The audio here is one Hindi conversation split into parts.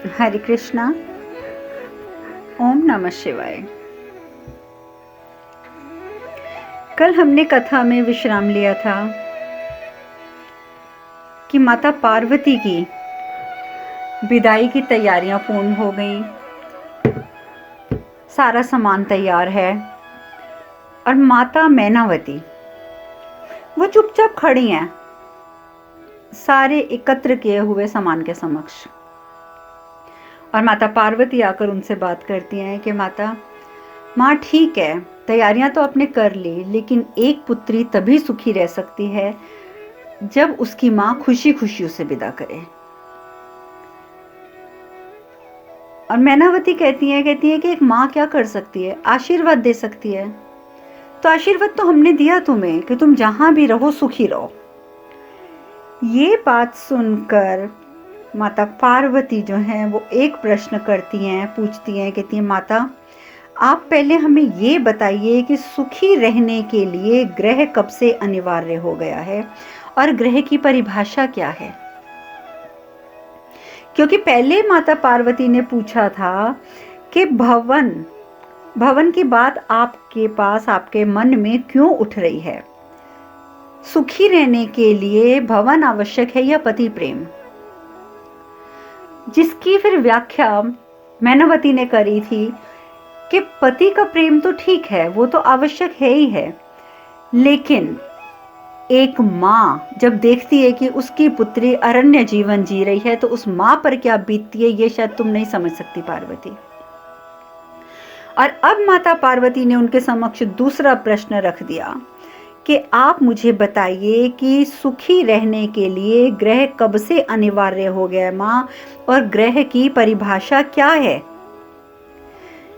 हरे कृष्णा। ओम नमः शिवाय। कल हमने कथा में विश्राम लिया था कि माता पार्वती की विदाई की तैयारियां पूर्ण हो गई, सारा सामान तैयार है और माता मैनावती वो चुपचाप खड़ी हैं सारे एकत्र किए हुए सामान के समक्ष। और माता पार्वती आकर उनसे बात करती हैं कि माँ ठीक है, तैयारियां तो आपने कर ली, लेकिन एक पुत्री तभी सुखी रह सकती है जब उसकी माँ खुशी खुशी उसे विदा करे। और मैनावती कहती है कि एक माँ क्या कर सकती है, आशीर्वाद दे सकती है। तो आशीर्वाद तो हमने दिया तुम्हें कि तुम जहां भी रहो सुखी रहो। ये बात सुनकर माता पार्वती जो है वो एक प्रश्न करती हैं, पूछती हैं, कहती हैं माता आप पहले हमें ये बताइए कि सुखी रहने के लिए ग्रह कब से अनिवार्य हो गया है और ग्रह की परिभाषा क्या है। क्योंकि पहले माता पार्वती ने पूछा था कि भवन की बात आपके पास, आपके मन में क्यों उठ रही है। सुखी रहने के लिए भवन आवश्यक है या पति प्रेम, जिसकी फिर व्याख्या मैनावती ने करी थी कि पति का प्रेम तो ठीक है, वो तो आवश्यक है ही है, लेकिन एक माँ जब देखती है कि उसकी पुत्री अरण्य जीवन जी रही है तो उस माँ पर क्या बीतती है ये शायद तुम नहीं समझ सकती पार्वती। और अब माता पार्वती ने उनके समक्ष दूसरा प्रश्न रख दिया कि आप मुझे बताइए कि सुखी रहने के लिए ग्रह कब से अनिवार्य हो गया माँ, और ग्रह की परिभाषा क्या है।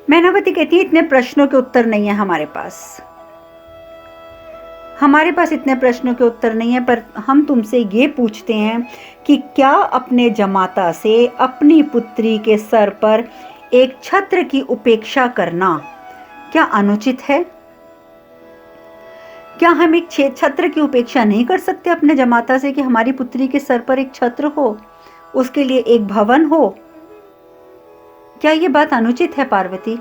मैनावती कहती है इतने प्रश्नों के उत्तर नहीं है हमारे पास इतने प्रश्नों के उत्तर नहीं है, पर हम तुमसे ये पूछते हैं कि क्या अपने जमाता से अपनी पुत्री के सर पर एक छत्र की उपेक्षा करना क्या अनुचित है। क्या हम एक छत्र की उपेक्षा नहीं कर सकते अपने जमाता से कि हमारी पुत्री के सर पर एक छत्र हो, उसके लिए एक भवन हो। क्या ये बात अनुचित है पार्वती।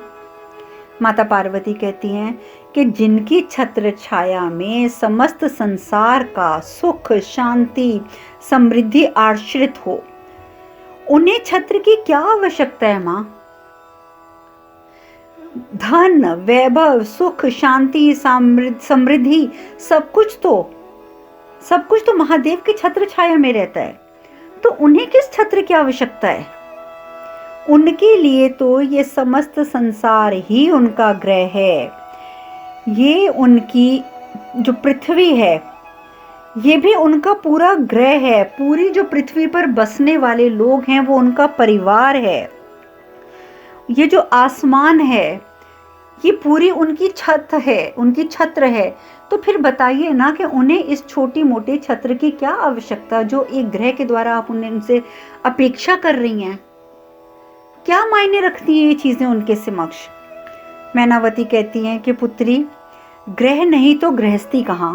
माता पार्वती कहती हैं कि जिनकी छत्र छाया में समस्त संसार का सुख, शांति, समृद्धि आश्रित हो, उन्हें छत्र की क्या आवश्यकता है माँ। धन, वैभव, सुख, शांति, समृद्धि सब कुछ तो महादेव के छत्र छाया में रहता है, तो उन्हें किस छत्र की आवश्यकता है। उनके लिए तो ये समस्त संसार ही उनका ग्रह है। ये उनकी जो पृथ्वी है ये भी उनका पूरा ग्रह है। पूरी जो पृथ्वी पर बसने वाले लोग हैं वो उनका परिवार है। ये जो आसमान है ये पूरी उनकी छत है, उनकी छत्र है। तो फिर बताइए ना कि उन्हें इस छोटी मोटी छत्र की क्या आवश्यकता जो एक ग्रह के द्वारा आप उनसे अपेक्षा कर रही हैं। क्या मायने रखती है ये चीजें उनके समक्ष। मैनावती कहती हैं कि पुत्री ग्रह नहीं तो गृहस्थी कहाँ,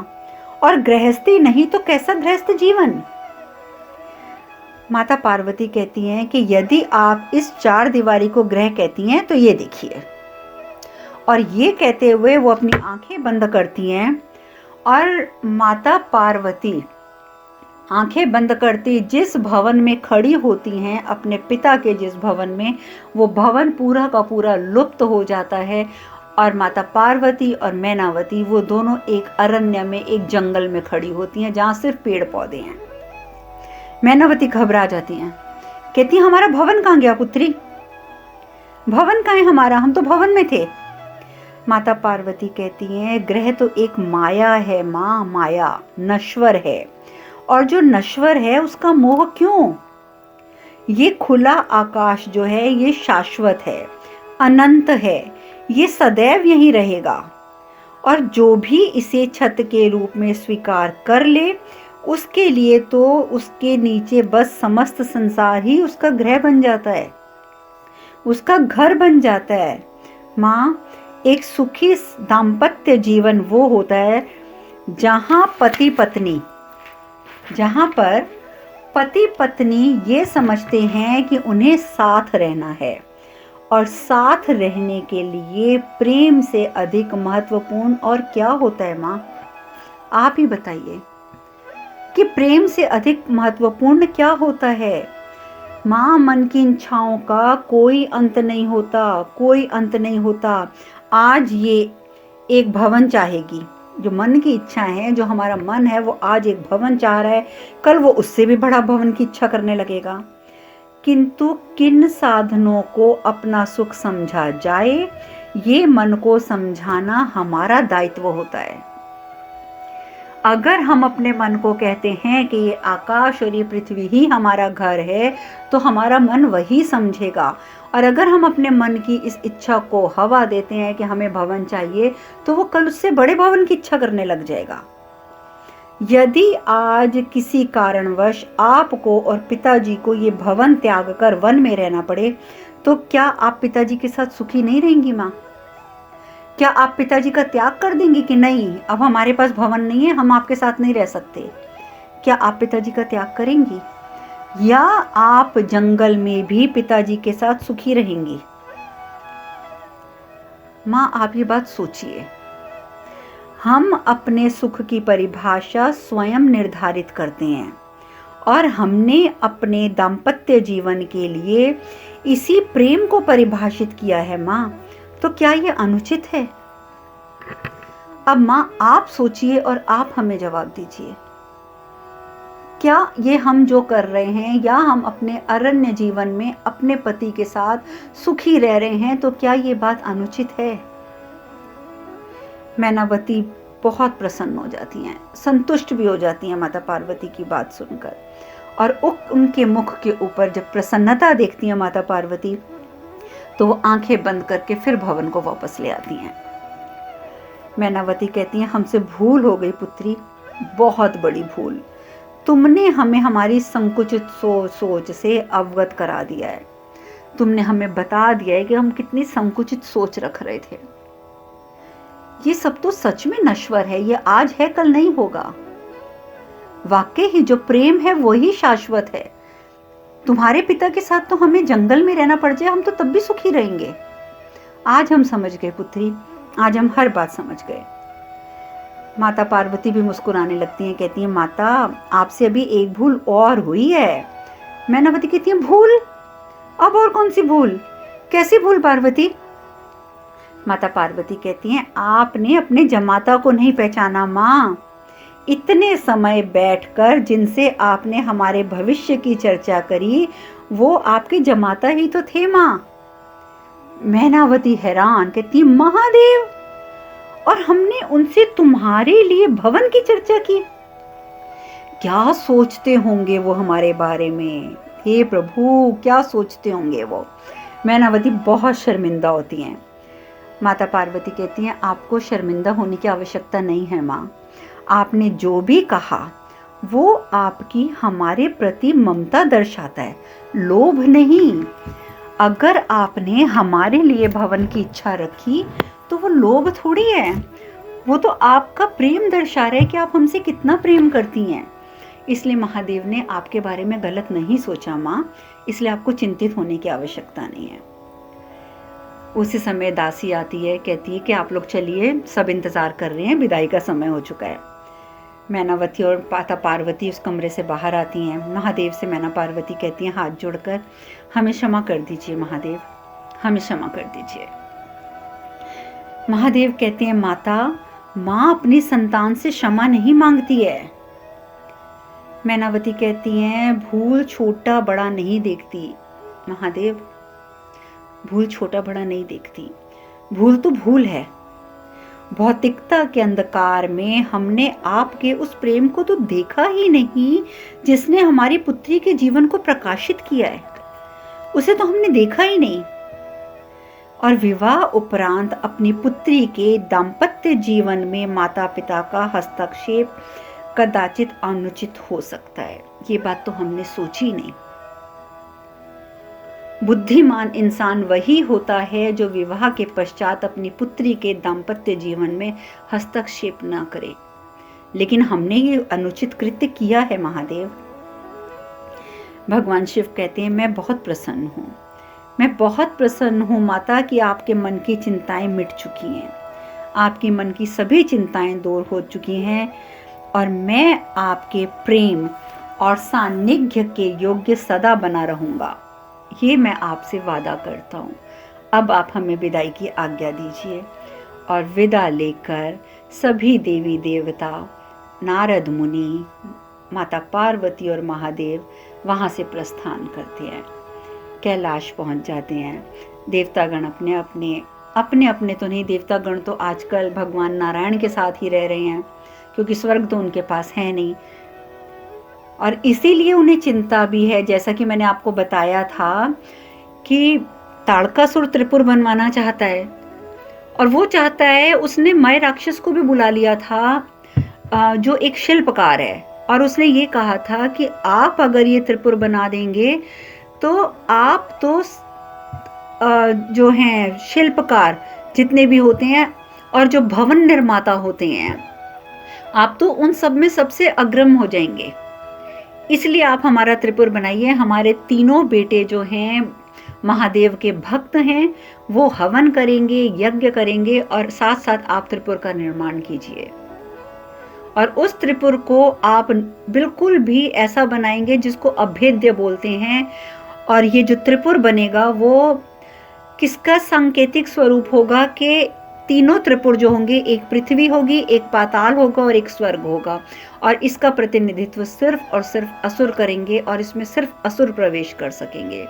और गृहस्थी नहीं तो कैसा गृहस्थ जीवन। माता पार्वती कहती हैं कि यदि आप इस चार दीवारी को ग्रह कहती हैं तो ये देखिए। और ये कहते हुए वो अपनी आंखें बंद करती हैं और माता पार्वती आंखें बंद करती जिस भवन में खड़ी होती हैं, अपने पिता के जिस भवन में, वो भवन पूरा का पूरा लुप्त हो जाता है। और माता पार्वती और मैनावती वो दोनों एक अरण्य में, एक जंगल में खड़ी होती हैं जहां सिर्फ पेड़ पौधे हैं। मैनावती घबरा जाती हैं, कहती हैं हमारा भवन कहाँ गया पुत्री, भवन कहाँ है हमारा, हम तो भवन में थे। माता पार्वती कहती हैं ग्रह तो एक माया है माँ, माया नश्वर है, और जो नश्वर है उसका मोह क्यों। ये खुला आकाश जो है ये शाश्वत है, अनंत है, ये सदैव यहीं रहेगा। और जो भी इसे छत के रूप में स्वीकार कर ले उसके लिए तो उसके नीचे बस समस्त संसार ही उसका ग्रह बन जाता है, उसका घर बन जाता है। माँ एक सुखी दाम्पत्य जीवन वो होता है जहाँ पर पति पत्नी ये समझते हैं कि उन्हें साथ रहना है और साथ रहने के लिए प्रेम से अधिक महत्वपूर्ण और क्या होता है माँ? आप ही बताइए कि प्रेम से अधिक महत्वपूर्ण क्या होता है? माँ, मन की इच्छाओं का कोई अंत नहीं होता, कोई अंत नहीं होता। आज ये एक भवन चाहेगी, जो मन की इच्छा है, जो हमारा मन है वो आज एक भवन चाह रहा है, कल वो उससे भी बड़ा भवन की इच्छा करने लगेगा। किंतु किन साधनों को अपना सुख समझा जाए, ये मन को समझाना हमारा दायित्व होता है। अगर हम अपने मन को कहते हैं कि ये आकाश और ये पृथ्वी ही हमारा घर है, तो हमारा मन वही समझेगा। और अगर हम अपने मन की इस इच्छा को हवा देते हैं कि हमें भवन चाहिए, तो वो कल उससे बड़े भवन की इच्छा करने लग जाएगा। यदि आज किसी कारणवश आपको और पिताजी को ये भवन त्याग कर वन में रहना पड़े, तो क्या आप पिताजी के साथ सुखी नहीं रहेंगी माँ? क्या आप पिताजी का त्याग कर देंगी कि नहीं, अब हमारे पास भवन नहीं है, हम आपके साथ नहीं रह सकते? क्या आप पिताजी का त्याग करेंगी, या आप जंगल में भी पिताजी के साथ सुखी रहेंगी? माँ, आप ये बात सोचिए। हम अपने सुख की परिभाषा स्वयं निर्धारित करते हैं और हमने अपने दाम्पत्य जीवन के लिए इसी प्रेम को परिभाषित किया है माँ। तो क्या ये अनुचित है? अब माँ, आप सोचिए और आप हमें जवाब दीजिए। क्या ये हम जो कर रहे हैं, या हम अपने अरण्य जीवन में अपने पति के साथ सुखी रह रहे हैं, तो क्या ये बात अनुचित है? मैनावती बहुत प्रसन्न हो जाती हैं, संतुष्ट भी हो जाती हैं माता पार्वती की बात सुनकर। और उनके मुख के ऊपर जब प्रसन्नता देखती हैं माता पार्वती, तो वो आंखें बंद करके फिर भवन को वापस ले आती हैं। मैनावती कहती हैं, हमसे भूल हो गई पुत्री, बहुत बड़ी भूल। तुमने हमें हमारी संकुचित सोच से अवगत करा दिया है। तुमने हमें बता दिया है कि हम कितनी संकुचित सोच रख रहे थे। ये सब तो सच में नश्वर है, ये आज है कल नहीं होगा। वाकई ही जो प्रेम है वही शाश्वत है। तुम्हारे पिता के साथ तो हमें जंगल में रहना पड़ जाए, हम तो तब भी सुखी रहेंगे। आज हम समझ गए पुत्री, आज हम हर बात समझ गए। माता पार्वती भी मुस्कुराने लगती हैं, कहती हैं, माता आपसे अभी एक भूल और हुई है। मैनावती कहती है, भूल? अब और कौन सी भूल? कैसी भूल पार्वती? माता पार्वती कहती हैं, आपने अपने जमाता को नहीं पहचाना माँ। इतने समय बैठकर जिनसे आपने हमारे भविष्य की चर्चा करी, वो आपके जमाता ही तो थे माँ। मैनावती हैरान, कहती, महादेव, और हमने उनसे तुम्हारे लिए भवन की चर्चा की? क्या सोचते होंगे वो हमारे बारे में? हे प्रभु, क्या सोचते होंगे वो? मैनावती बहुत शर्मिंदा होती हैं। माता पार्वती कहती हैं, आपको शर्मिंदा होने की आवश्यकता नहीं है माँ। आपने जो भी कहा वो आपकी हमारे प्रति ममता दर्शाता है, लोभ नहीं। अगर आपने हमारे लिए भवन की इच्छा रखी तो वो लोभ थोड़ी है, वो तो आपका प्रेम दर्शा रहा है कि आप हमसे कितना प्रेम करती हैं। इसलिए महादेव ने आपके बारे में गलत नहीं सोचा माँ, इसलिए आपको चिंतित होने की आवश्यकता नहीं है। उसी समय दासी आती है, कहती है कि आप लोग चलिए, सब इंतजार कर रहे हैं, विदाई का समय हो चुका है। मैनावती और माता पार्वती उस कमरे से बाहर आती हैं। महादेव से मैना पार्वती कहती हैं हाथ जोड़कर, हमें क्षमा कर दीजिए महादेव, हमें क्षमा कर दीजिए। महादेव कहते हैं, माता, माँ अपनी संतान से क्षमा नहीं मांगती है। मैनावती कहती हैं, भूल छोटा बड़ा नहीं देखती महादेव, भूल छोटा बड़ा नहीं देखती, भूल तो भूल है। भौतिकता के अंधकार में हमने आपके उस प्रेम को तो देखा ही नहीं जिसने हमारी पुत्री के जीवन को प्रकाशित किया है, उसे तो हमने देखा ही नहीं। और विवाह उपरांत अपनी पुत्री के दाम्पत्य जीवन में माता पिता का हस्तक्षेप कदाचित अनुचित हो सकता है, ये बात तो हमने सोची नहीं। बुद्धिमान इंसान वही होता है जो विवाह के पश्चात अपनी पुत्री के दाम्पत्य जीवन में हस्तक्षेप न करे, लेकिन हमने ये अनुचित कृत्य किया है महादेव। भगवान शिव कहते हैं मैं बहुत प्रसन्न हूँ, मैं बहुत प्रसन्न हूँ माता कि आपके मन की चिंताएं मिट चुकी हैं, आपकी मन की सभी चिंताएं दूर हो चुकी हैं और मैं आपके प्रेम और सान्निध्य के योग्य सदा बना रहूँगा, ये मैं आपसे वादा करता हूँ। अब आप हमें विदाई की आज्ञा दीजिए। और विदा लेकर सभी देवी देवता, नारद मुनि, माता पार्वती और महादेव वहाँ से प्रस्थान करते हैं, कैलाश पहुँच जाते हैं। देवतागण अपने अपने तो नहीं, देवतागण तो आजकल भगवान नारायण के साथ ही रह रहे हैं क्योंकि स्वर्ग तो उनके पास है नहीं, और इसीलिए उन्हें चिंता भी है। जैसा कि मैंने आपको बताया था कि ताड़कासुर त्रिपुर बनवाना चाहता है और वो चाहता है, उसने मय राक्षस को भी बुला लिया था जो एक शिल्पकार है, और उसने ये कहा था कि आप अगर ये त्रिपुर बना देंगे तो आप तो जो हैं शिल्पकार जितने भी होते हैं और जो भवन निर्माता होते हैं, आप तो उन सब में सबसे अग्रम हो जाएंगे, इसलिए आप हमारा त्रिपुर बनाइए। हमारे तीनों बेटे जो हैं महादेव के भक्त हैं, वो हवन करेंगे, यज्ञ करेंगे और साथ साथ आप त्रिपुर का निर्माण कीजिए। और उस त्रिपुर को आप बिल्कुल भी ऐसा बनाएंगे जिसको अभेद्य बोलते हैं, और ये जो त्रिपुर बनेगा वो किसका सांकेतिक स्वरूप होगा कि तीनों त्रिपुर जो होंगे, एक पृथ्वी होगी, एक पाताल होगा और एक स्वर्ग होगा, और इसका प्रतिनिधित्व सिर्फ और सिर्फ असुर करेंगे और इसमें सिर्फ असुर प्रवेश कर सकेंगे।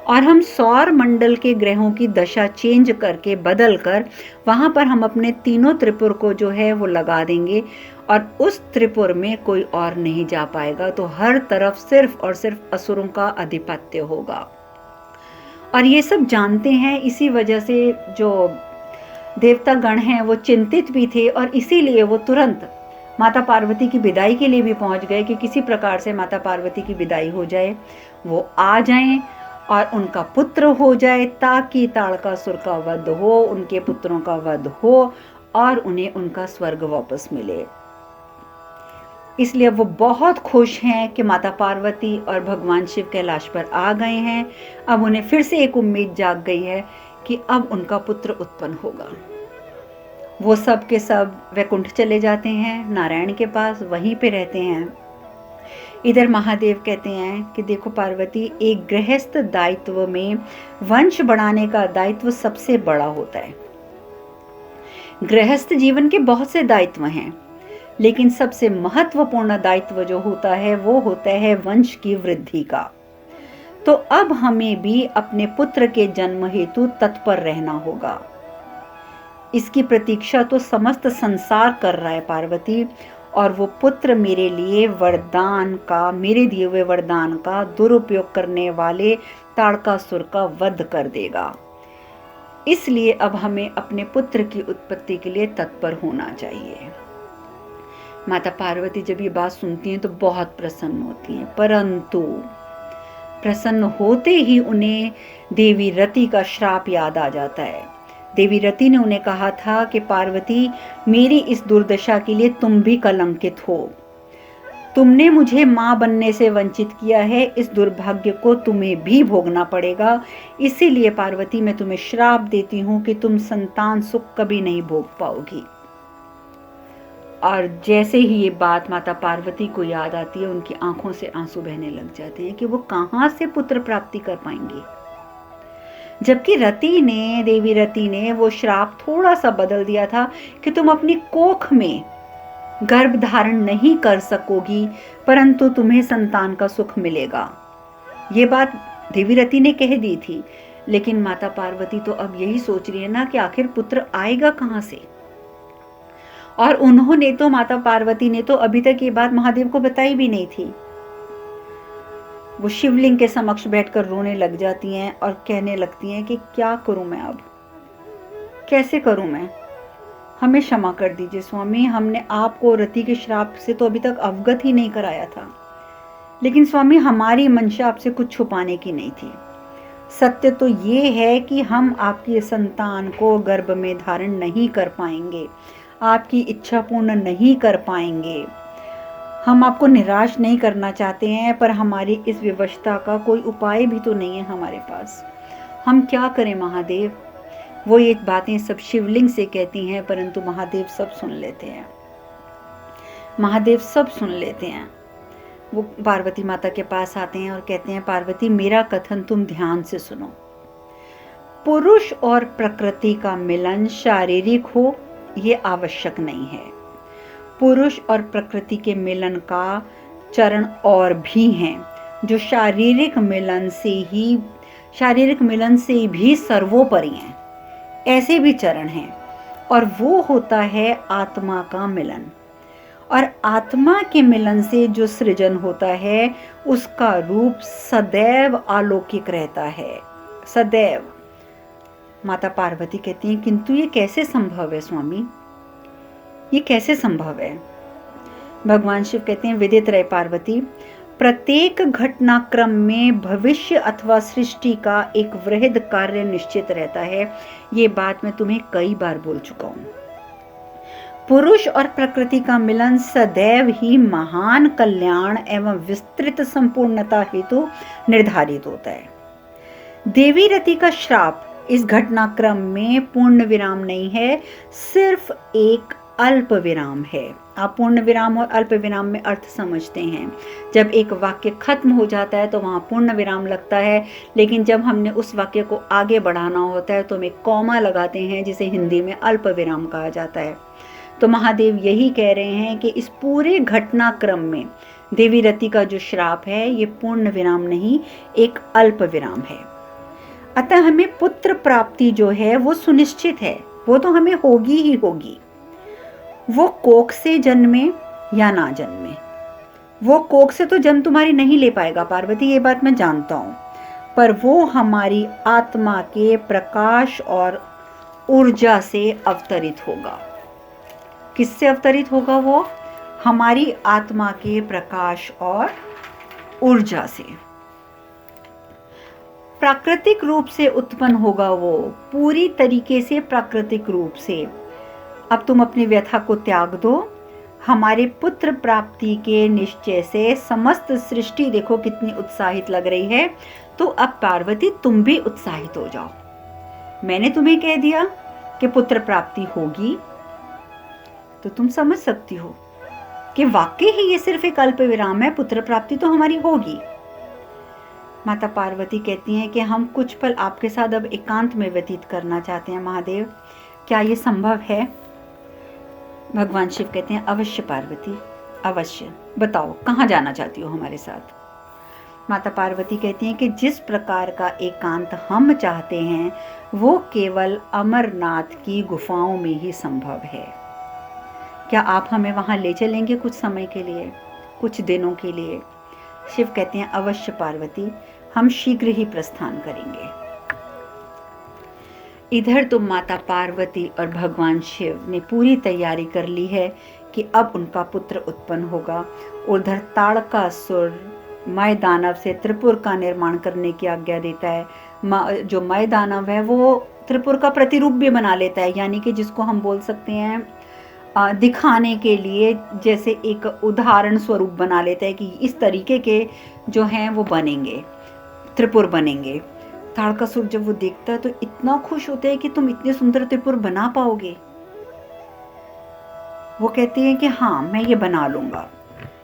और हम सौर मंडल के ग्रहों की दशा चेंज करके बदल कर वहाँ पर हम अपने तीनों त्रिपुर को जो है वो लगा देंगे, और उस त्रिपुर में कोई और नहीं जा पाएगा। तो हर तरफ सिर्फ और सिर्फ असुरों का आधिपत्य होगा। और ये सब जानते हैं, इसी वजह से जो देवता गण हैं वो चिंतित भी थे, और इसीलिए वो तुरंत माता पार्वती की विदाई के लिए भी पहुंच गए कि किसी प्रकार से माता पार्वती की विदाई हो जाए, वो आ जाएं और उनका पुत्र हो जाए, ताकि ताड़कासुर का वध हो, उनके पुत्रों का वध हो और उन्हें उनका स्वर्ग वापस मिले। इसलिए वो बहुत खुश हैं कि माता पार्वती और भगवान शिव कैलाश पर आ गए हैं। अब उन्हें फिर से एक उम्मीद जाग गई है कि अब उनका पुत्र उत्पन्न होगा। वो सब के सब वैकुंठ चले जाते हैं, नारायण के पास, वहीं पे रहते हैं। इधर महादेव कहते हैं कि देखो पार्वती, एक गृहस्थ दायित्व में वंश बढ़ाने का दायित्व सबसे बड़ा होता है। गृहस्थ जीवन के बहुत से दायित्व हैं, लेकिन सबसे महत्वपूर्ण दायित्व जो होता है वो होता है वंश की वृद्धि का। तो अब हमें भी अपने पुत्र के जन्म हेतु तत्पर रहना होगा। इसकी प्रतीक्षा तो समस्त संसार कर रहा है पार्वती, और वो पुत्र मेरे लिए वरदान का, मेरे दिए हुए वरदान का दुरुपयोग करने वाले ताड़कासुर का वध कर देगा। इसलिए अब हमें अपने पुत्र की उत्पत्ति के लिए तत्पर होना चाहिए। माता पार्वती जब ये बात सुनती हैं तो बहुत प्रसन्न होती हैं, परंतु प्रसन्न होते ही उन्हें देवी रति का श्राप याद आ जाता है। देवी रति ने उन्हें कहा था कि पार्वती, मेरी इस दुर्दशा के लिए तुम भी कलंकित हो। तुमने मुझे माँ बनने से वंचित किया है, इस दुर्भाग्य को तुम्हें भी भोगना पड़ेगा। इसीलिए पार्वती, मैं तुम्हें श्राप देती हूँ कि तुम संतान सुख कभी नहीं भोग पाओगी। और जैसे ही ये बात माता पार्वती को याद आती है, उनकी आंखों से आंसू बहने लग जाते हैं कि वो कहाँ से पुत्र प्राप्ति कर पाएंगी। जबकि देवी रति ने वो श्राप थोड़ा सा बदल दिया था कि तुम अपनी कोख में गर्भ धारण नहीं कर सकोगी, परंतु तुम्हें संतान का सुख मिलेगा। ये बात देवी रति ने कह दी थी, लेकिन माता पार्वती तो अब यही सोच रही है ना कि आखिर पुत्र आएगा कहाँ से। और उन्होंने तो, माता पार्वती ने तो अभी तक ये बात महादेव को बताई भी नहीं थी। वो शिवलिंग के समक्ष बैठकर रोने लग जाती हैं और कहने लगती हैं कि क्या करूं मैं, अब कैसे करूं मैं, हमें क्षमा कर दीजिए स्वामी, हमने आपको रति के श्राप से तो अभी तक अवगत ही नहीं कराया था, लेकिन स्वामी हमारी मंशा आपसे कुछ छुपाने की नहीं थी। सत्य तो ये है कि हम आपकी संतान को गर्भ में धारण नहीं कर पाएंगे, आपकी इच्छा पूर्ण नहीं कर पाएंगे। हम आपको निराश नहीं करना चाहते हैं, पर हमारी इस विवशता का कोई उपाय भी तो नहीं है हमारे पास। हम क्या करें महादेव? वो ये बातें सब शिवलिंग से कहती हैं, परंतु महादेव सब सुन लेते हैं। महादेव सब सुन लेते हैं। वो पार्वती माता के पास आते हैं और कहते हैं, पार्वती मेरा कथन तुम ध्यान से सुनो। पुरुष और प्रकृति का मिलन शारीरिक हो ये आवश्यक नहीं है। पुरुष और प्रकृति के मिलन का चरण और भी हैं जो शारीरिक मिलन से भी सर्वोपरि हैं। ऐसे भी चरण हैं, और वो होता है आत्मा का मिलन। और आत्मा के मिलन से जो सृजन होता है उसका रूप सदैव अलौकिक रहता है, सदैव। माता पार्वती कहती हैं, किंतु ये कैसे संभव है स्वामी? ये कैसे संभव है? भगवान शिव कहते हैं, विदित रहे पार्वती, प्रत्येक घटनाक्रम में भविष्य अथवा सृष्टि का एक वृहद कार्य निश्चित रहता है। ये बात मैं तुम्हें कई बार बोल चुका हूं। पुरुष और प्रकृति का मिलन सदैव ही महान कल्याण एवं विस्तृत संपूर्णता हेतु निर्धारित होता है। देवी रति का श्राप इस घटनाक्रम में पूर्ण विराम नहीं है, सिर्फ एक अल्प विराम है। आप पूर्ण विराम और अल्प विराम में अर्थ समझते हैं। जब एक वाक्य खत्म हो जाता है तो वहाँ पूर्ण विराम लगता है, लेकिन जब हमने उस वाक्य को आगे बढ़ाना होता है तो हम एक कॉमा लगाते हैं, जिसे हिंदी में अल्प विराम कहा जाता है। तो महादेव यही कह रहे हैं कि इस पूरे घटनाक्रम में देवी रति का जो श्राप है ये पूर्ण विराम नहीं, एक अल्प विराम है। अतः हमें पुत्र प्राप्ति जो है वो सुनिश्चित है, वो तो हमें होगी ही होगी। वो कोख से जन्मे या ना जन्मे, वो कोख से तो जन्म तुम्हारी नहीं ले पाएगा पार्वती, ये बात मैं जानता हूं, पर वो हमारी आत्मा के प्रकाश और ऊर्जा से अवतरित होगा। किससे अवतरित होगा वो? हमारी आत्मा के प्रकाश और ऊर्जा से। प्राकृतिक रूप से उत्पन्न होगा वो, पूरी तरीके से प्राकृतिक रूप से। अब तुम अपनी व्यथा को त्याग दो। हमारे पुत्र प्राप्ति के निश्चय से समस्त सृष्टि देखो कितनी उत्साहित लग रही है। तो अब पार्वती तुम भी उत्साहित हो जाओ। मैंने तुम्हें कह दिया कि पुत्र प्राप्ति होगी, तो तुम समझ सकती हो कि वाकई ही ये सिर्फ एक अल्प विराम है, पुत्र प्राप्ति तो हमारी होगी। माता पार्वती कहती हैं कि हम कुछ पल आपके साथ अब एकांत में व्यतीत करना चाहते हैं महादेव, क्या ये संभव है? भगवान शिव कहते हैं, अवश्य पार्वती, अवश्य। बताओ कहाँ जाना चाहती हो हमारे साथ? माता पार्वती कहती हैं कि जिस प्रकार का एकांत हम चाहते हैं वो केवल अमरनाथ की गुफाओं में ही संभव है। क्या आप हमें वहां ले चलेंगे कुछ समय के लिए, कुछ दिनों के लिए? शिव कहते हैं, अवश्य पार्वती, हम शीघ्र ही प्रस्थान करेंगे। इधर तो माता पार्वती और भगवान शिव ने पूरी तैयारी कर ली है कि अब उनका पुत्र उत्पन्न होगा। उधर ताड़कासुर मय दानव से त्रिपुर का निर्माण करने की आज्ञा देता है। जो मय दानव है वो त्रिपुर का प्रतिरूप भी बना लेता है, यानी कि जिसको हम बोल सकते हैं दिखाने के लिए, जैसे एक उदाहरण स्वरूप बना लेता है कि इस तरीके के जो हैं वो बनेंगे, त्रिपुर बनेंगे। ताड़कासुर जब वो देखता है तो इतना खुश होता है कि तुम इतने सुंदर त्रिपुर बना पाओगे। वो कहते हैं कि हाँ मैं ये बना लूंगा।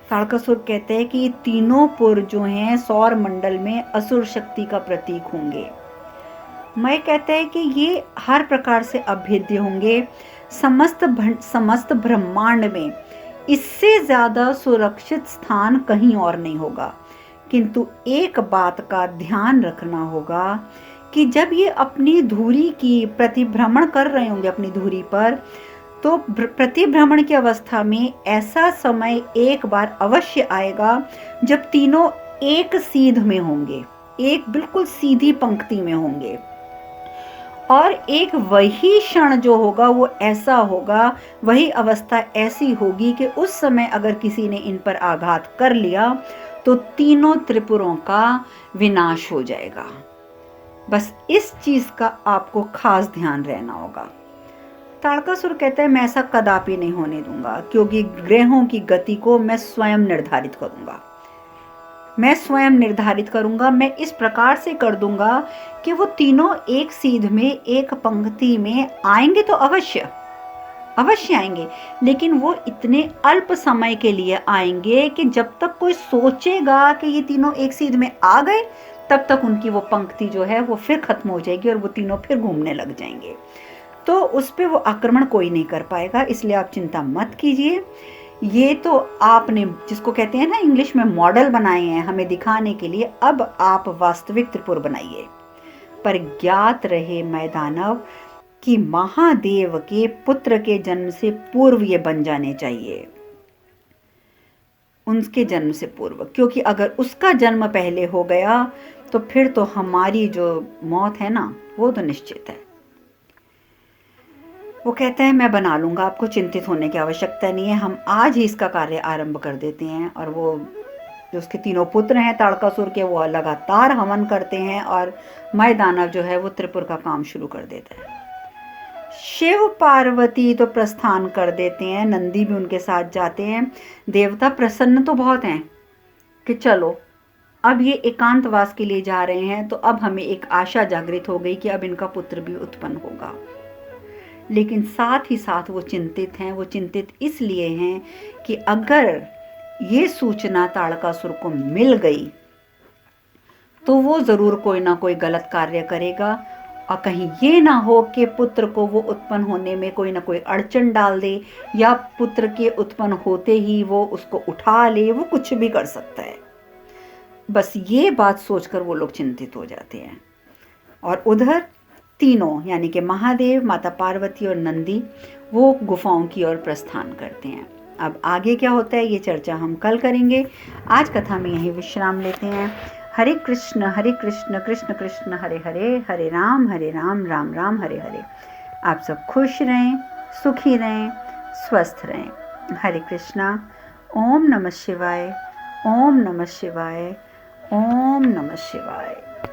ताड़कासुर कहते हैं कि ये तीनों पुर जो हैं सौर मंडल में असुर शक्ति का प्रतीक होंगे। मैं कहता है कि ये हर प्रकार से अभेद्य होंगे। समस्त ब्रह्मांड में इससे ज्यादा सुरक्षित स्थान कहीं और नहीं होगा। किंतु एक बात का ध्यान रखना होगा कि जब ये अपनी धुरी की प्रतिभ्रमण कर रहे होंगे अपनी धुरी पर, तो प्रतिभ्रमण की अवस्था में ऐसा समय एक बार अवश्य आएगा जब तीनों एक सीध में होंगे, एक बिल्कुल सीधी पंक्ति में होंगे। और एक वही क्षण जो होगा वो ऐसा होगा, वही अवस्था ऐसी होगी कि उस समय अगर किसी ने इन पर आघात कर लिया तो तीनों त्रिपुरों का विनाश हो जाएगा। बस इस चीज का आपको खास ध्यान रहना होगा। ताड़कासुर कहता है मैं ऐसा कदापि नहीं होने दूंगा, क्योंकि ग्रहों की गति को मैं स्वयं निर्धारित करूंगा। मैं स्वयं निर्धारित करूंगा, मैं इस प्रकार से कर दूंगा कि वो तीनों एक सीध में, एक पंक्ति में आएंगे तो अवश्य आएंगे, लेकिन वो इतने अल्प समय के लिए आएंगे कि जब तक कोई सोचेगा कि ये तीनों एक सीध में आ गए, तब तक उनकी वो पंक्ति जो है वो फिर खत्म हो जाएगी और वो तीनों फिर घूमने लग जाएंगे। तो उस पर वो आक्रमण कोई नहीं कर पाएगा, इसलिए आप चिंता मत कीजिए। ये तो आपने जिसको कहते हैं ना इंग्लिश में मॉडल बनाए हैं हमें दिखाने के लिए, अब आप वास्तविक त्रिपुर बनाइए। पर ज्ञात रहे मैदानव कि महादेव के पुत्र के जन्म से पूर्व ये बन जाने चाहिए, उनके जन्म से पूर्व, क्योंकि अगर उसका जन्म पहले हो गया तो फिर तो हमारी जो मौत है ना वो तो निश्चित है। वो कहता है मैं बना लूंगा, आपको चिंतित होने की आवश्यकता नहीं है, हम आज ही इसका कार्य आरंभ कर देते हैं। और वो जो उसके तीनों पुत्र हैं ताड़कासुर के, वो लगातार हवन करते हैं और मैदानव जो है वो त्रिपुर का काम शुरू कर देता है। शिव पार्वती तो प्रस्थान कर देते हैं, नंदी भी उनके साथ जाते हैं। देवता प्रसन्न तो बहुत हैं कि चलो अब ये एकांतवास के लिए जा रहे हैं, तो अब हमें एक आशा जागृत हो गई कि अब इनका पुत्र भी उत्पन्न होगा। लेकिन साथ ही साथ वो चिंतित हैं। वो चिंतित इसलिए हैं कि अगर ये सूचना ताड़कासुर को मिल गई तो वो ज़रूर कोई ना कोई गलत कार्य करेगा, और कहीं ये ना हो कि पुत्र को वो उत्पन्न होने में कोई ना कोई अड़चन डाल दे, या पुत्र के उत्पन्न होते ही वो उसको उठा ले, वो कुछ भी कर सकता है। बस ये बात सोचकर वो लोग चिंतित हो जाते हैं। और उधर तीनों यानी कि महादेव, माता पार्वती और नंदी वो गुफाओं की ओर प्रस्थान करते हैं। अब आगे क्या होता है ये चर्चा हम कल करेंगे। आज कथा में यही विश्राम लेते हैं। हरे कृष्ण कृष्ण कृष्ण हरे हरे, हरे राम राम राम हरे हरे। आप सब खुश रहें, सुखी रहें, स्वस्थ रहें। हरे कृष्णा। ओम नमः शिवाय, ओम नमः शिवाय, ओम नमः शिवाय।